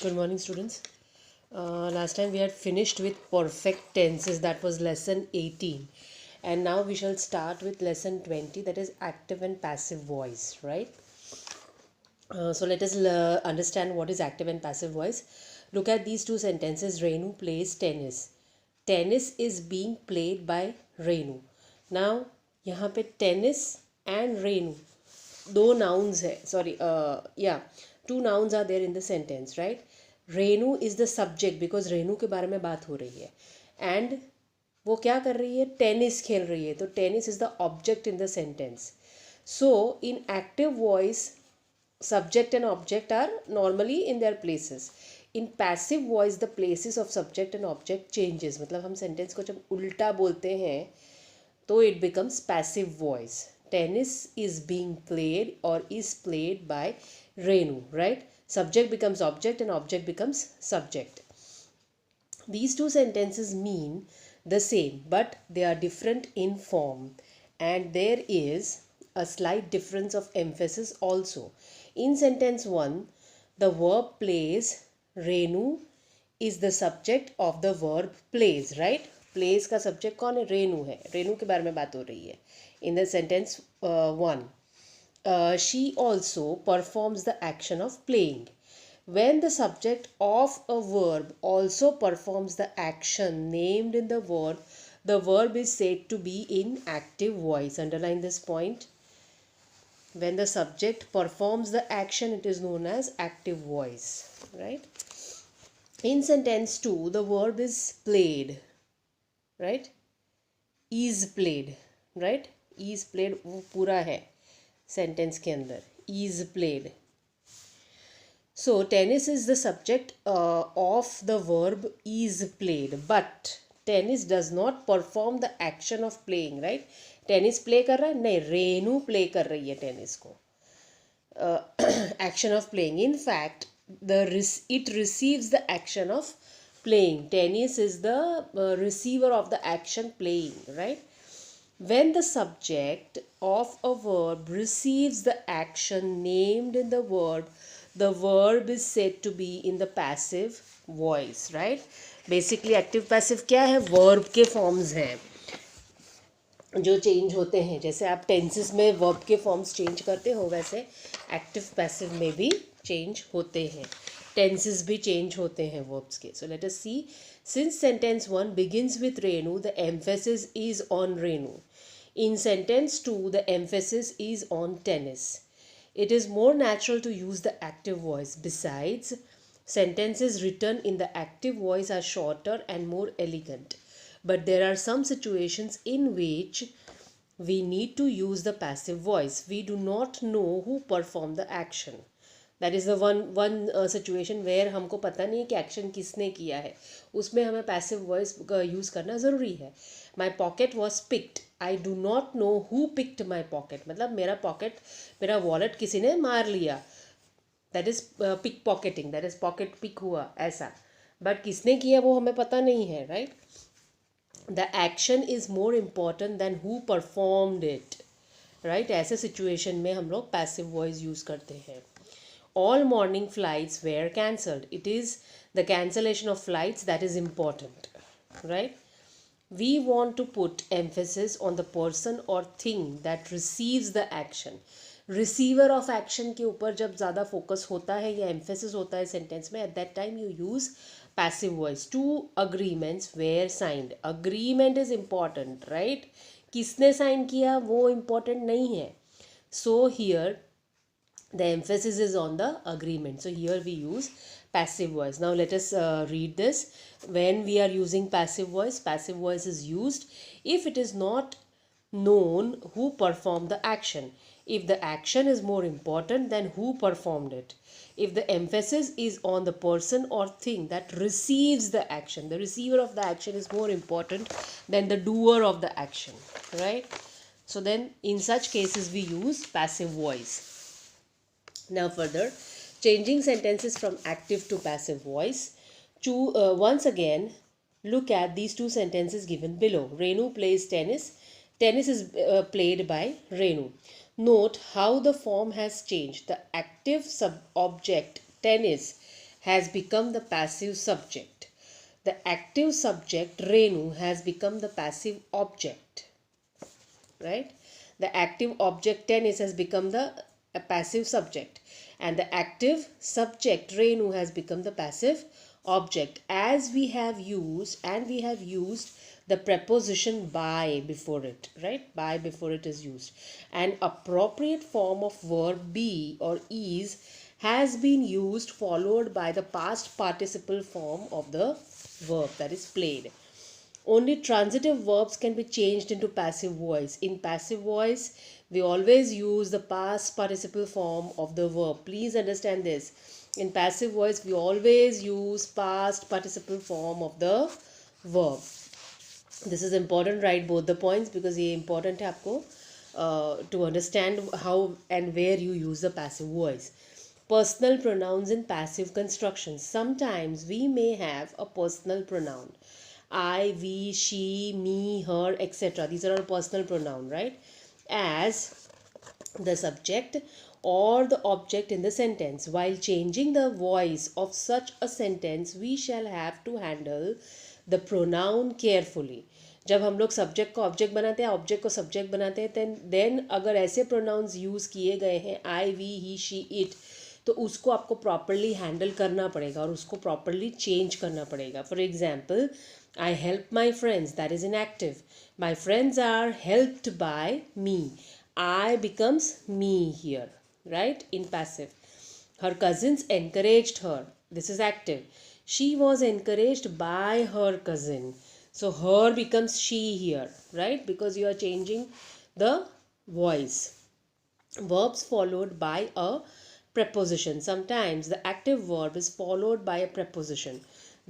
Good morning, students. Last time we had finished with perfect tenses, that was lesson 18, and now we shall start with lesson 20, that is active and passive voice, right? So let us understand what is active and passive voice. Look at these two sentences. Renu plays tennis. Tennis is being played by Renu. Now यहाँ पे tennis and Renu दो nouns है. Sorry, two nouns are there in the sentence, right? Renu is the subject because Renu के बारे में बात हो रही है, and वो क्या कर रही है? टेनिस खेल रही है. तो tennis is the object in the sentence. So in active voice, subject and object are normally in their places. In passive voice, the places of subject and object changes. मतलब हम sentence को जब उल्टा बोलते हैं तो it becomes passive voice. Tennis is being played or is played by Renu, right? Subject becomes object and object becomes subject. These two sentences mean the same, but they are different in form, and there is a slight difference of emphasis also. In sentence 1, the verb plays, Renu is the subject of the verb plays, right? Plays का subject कौन है? रेनू है. रेनू के बारे में बात हो रही है. In the sentence 1, she also performs the action of playing. When the subject of a verb also performs the action named in the verb is said to be in active voice. Underline this point. When the subject performs the action, it is known as active voice, right? In sentence 2, the verb is played, right? Is played, right? Is played वो पूरा है sentence के अंदर. Is played. So tennis is the subject of the verb is played, but tennis does not perform the action of playing, right? Tennis play कर रहा है? नहीं, Renu play कर रही है टेनिस को. Action of playing. In fact, it receives the action of playing. Tennis is the receiver of the action playing, right? When the subject of a verb receives the action named in the verb is said to be in the passive voice, right? Basically, active passive क्या है? Verb के forms हैं जो change होते हैं. जैसे आप tenses में वर्ब के फॉर्म्स चेंज करते हो, वैसे एक्टिव पैसिव में भी चेंज होते हैं. टेंसेस भी चेंज होते हैं वर्ब्स के. So let us see. Since sentence 1 begins with Renu, the emphasis is on Renu. In sentence 2, the emphasis is on tennis. It is more natural to use the active voice. Besides, sentences written in the active voice are shorter and more elegant. But there are some situations in which we need to use the passive voice. We do not know who performed the action. That is the one situation where हमको पता नहीं कि action किसने किया है. उसमें हमें passive voice use करना ज़रूरी है. My pocket was picked. I do not know who picked my pocket. मतलब मेरा वॉलेट किसी ने मार लिया. That is pick pocketing. That is pocket pick हुआ ऐसा. बट किसने किया वो हमें पता नहीं है, right? The action is more important than who performed it, right? ऐसे situation में हम लोग passive voice use करते हैं. All morning flights were cancelled. It is the cancellation of flights that is important, right? We want to put emphasis on the person or thing that receives the action. Receiver of action के ऊपर जब ज़्यादा focus होता है या emphasis होता है sentence में, at that time you use passive voice. 2 agreements were signed. Agreement is important, right? किसने sign किया वो important नहीं है. So here the emphasis is on the agreement. So here we use passive voice. Now let us read this. When we are using passive voice is used if it is not known who performed the action. If the action is more important than who performed it. If the emphasis is on the person or thing that receives the action. The receiver of the action is more important than the doer of the action, right? So then in such cases we use passive voice. Now further, changing sentences from active to passive voice. Once again, look at these two sentences given below. Renu plays tennis. Tennis is played by Renu. Note how the form has changed. The active sub-object tennis has become the passive subject. The active subject Renu has become the passive object. Right? The active object tennis has become the passive subject, and the active subject Renu has become the passive object, as we have used the preposition by before it, right? By before it is used. An appropriate form of verb be or is has been used, followed by the past participle form of the verb, that is played. Only transitive verbs can be changed into passive voice. In passive voice, we always use the past participle form of the verb. Please understand this. In passive voice, we always use past participle form of the verb. This is important, write both the points, because ये important है आपको to understand how and where you use the passive voice. Personal pronouns in passive construction. Sometimes we may have a personal pronoun. I, we, she, me, her, etc. These are all personal pronoun, right? As the subject or the object in the sentence. While changing the voice of such a sentence, we shall have to handle the pronoun carefully. जब हम लोग subject को object बनाते हैं, object को subject बनाते हैं, then अगर ऐसे प्रोनाउंस यूज़ किए गए हैं आई, वी, ही, शी, इट, तो उसको आपको प्रॉपरली हैंडल करना पड़ेगा और उसको प्रॉपरली चेंज करना पड़ेगा. For example, I help my friends, that is in active. My friends are helped by me. I becomes me here, right? In passive. Her cousins encouraged her. This is active. She was encouraged by her cousin. So her becomes she here, right? Because you are changing the voice. Verbs followed by a preposition. Sometimes the active verb is followed by a preposition.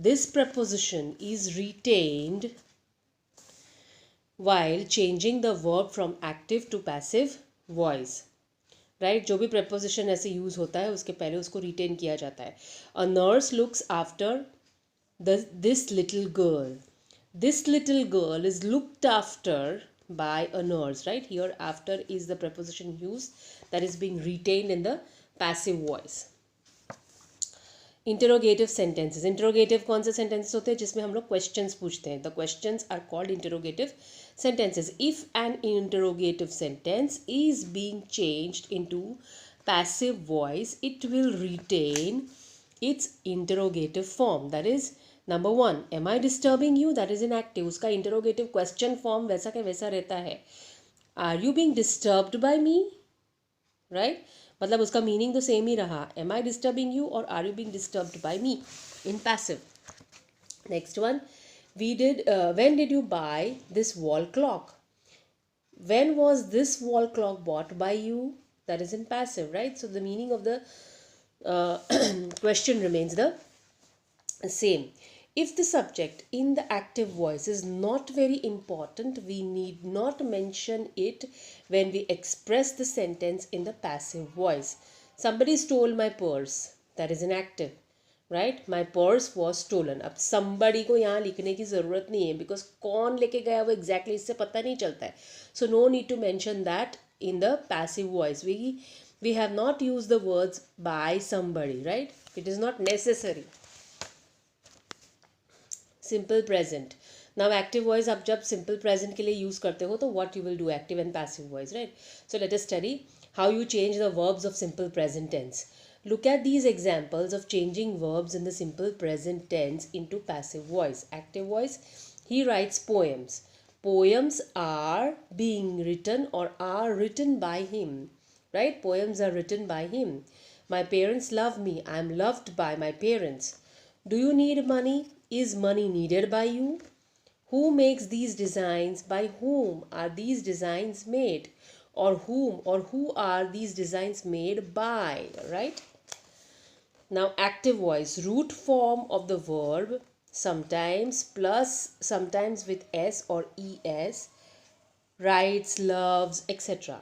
This preposition is retained while changing the verb from active to passive voice. Right? जो भी preposition ऐसे use होता है उसके पहले उसको retain किया जाता है. A nurse looks after this little girl. This little girl is looked after by a nurse. Right? Here after is the preposition used that is being retained in the passive voice. Interrogative sentences. Interrogative कौन से sentences होते हैं जिसमें हम लोग questions पूछते हैं. The questions are called interrogative sentences. If an interrogative sentence is being changed into passive voice, it will retain its interrogative form. That is number 1, am I disturbing you, that is in active. उसका interrogative question form वैसा का वैसा रहता है. Are you being disturbed by me, right? मतलब उसका meaning तो same ही रहा. एम आई डिस्टर्बिंग यू और are you being disturbed by me in passive. Next one, when did you buy this wall clock. When was this wall clock bought by you, that is in passive, right? So the meaning of the question remains the same. If the subject in the active voice is not very important, we need not mention it when we express the sentence in the passive voice. Somebody stole my purse, that is in active, right? My purse was stolen. अब somebody को यहाँ लिखने की ज़रूरत नहीं है because कौन लेके गया वो exactly इससे पता नहीं चलता है. So no need to mention that in the passive voice. We have not used the words by somebody, right? It is not necessary. Simple present. Now active voice आप जब सिंपल प्रेजेंट के लिए use करते हो तो what you will do, active and passive voice, right? So let us study how you change the verbs of simple present tense. Look at these examples of changing verbs in the simple present tense into passive voice. Active voice, he writes poems. Poems are being written or are written by him, right? Poems are written by him. My parents love me. I am loved by my parents. Do you need money? Is money needed by you? Who makes these designs? By whom are these designs made? Or who are these designs made by? Right? Now active voice, root form of the verb, sometimes plus, sometimes with s or es, writes, loves, etc.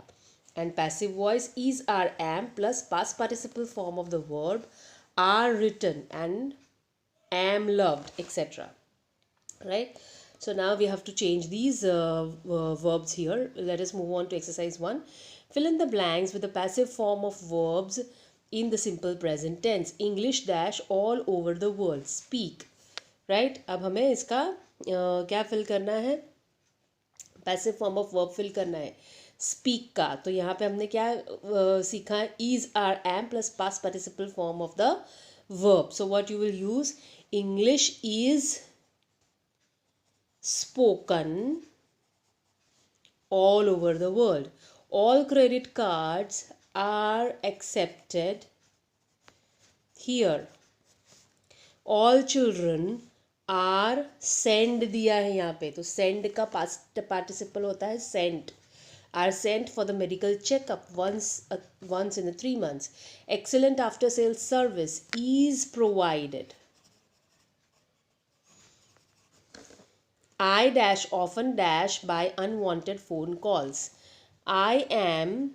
And passive voice is, are, am plus past participle form of the verb, are written and am loved, etc. Right? So now we have to change these verbs here. Let us move on to exercise 1. Fill in the blanks with the passive form of verbs in the simple present tense. English dash all over the world. Speak. Right? अब हमें इसका क्या fill करना है? Passive form of verb fill करना है speak का. तो यहाँ पे हमने क्या सीखा है? Is are am plus past participle form of the verb. So what you will use? English is spoken all over the world. All credit cards are accepted here. All children are send दिया है यहाँ पे. तो send का past participle होता है sent. Are sent for the medical checkup once in the 3 months. Excellent after sales service is provided. I dash often dash by unwanted phone calls. I am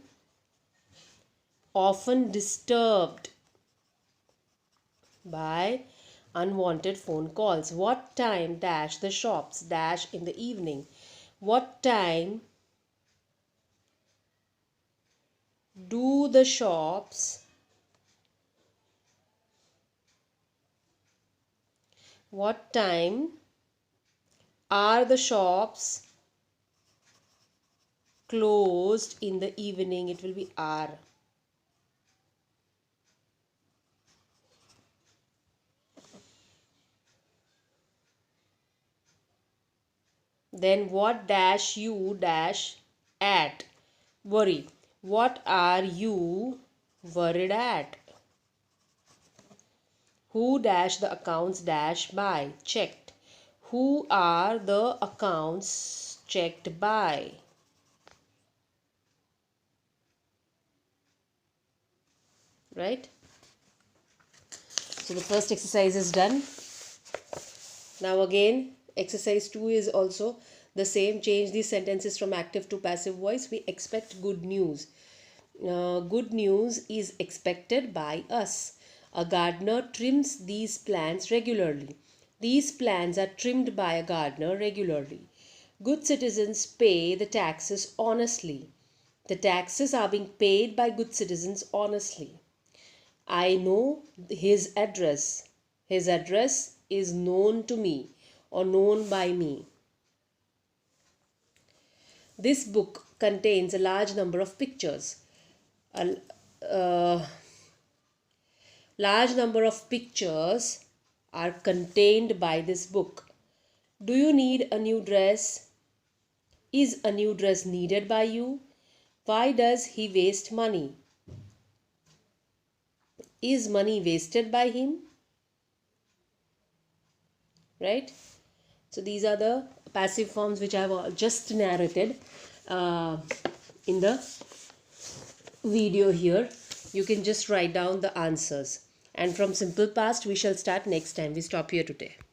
often disturbed by unwanted phone calls. What time dash the shops dash in the evening. What time do the shops what time are the shops closed in the evening? It will be are. Then what dash you dash at? Worry. What are you worried at? Who dash the accounts dash by? Checked. Who are the accounts checked by? Right? So the first exercise is done. Now again, exercise 2 is also the same. Change these sentences from active to passive voice. We expect good news. Good news is expected by us. A gardener trims these plants regularly. These plants are trimmed by a gardener regularly. Good citizens pay the taxes honestly. The taxes are being paid by good citizens honestly. I know his address. His address is known to me or known by me. This book contains a large number of pictures. A large number of pictures are contained by this book. Do you need a new dress? Is a new dress needed by you? Why does he waste money? Is money wasted by him? Right? So these are the passive forms which I have just narrated in the video here. You can just write down the answers. And from simple past we shall start next time. We stop here today.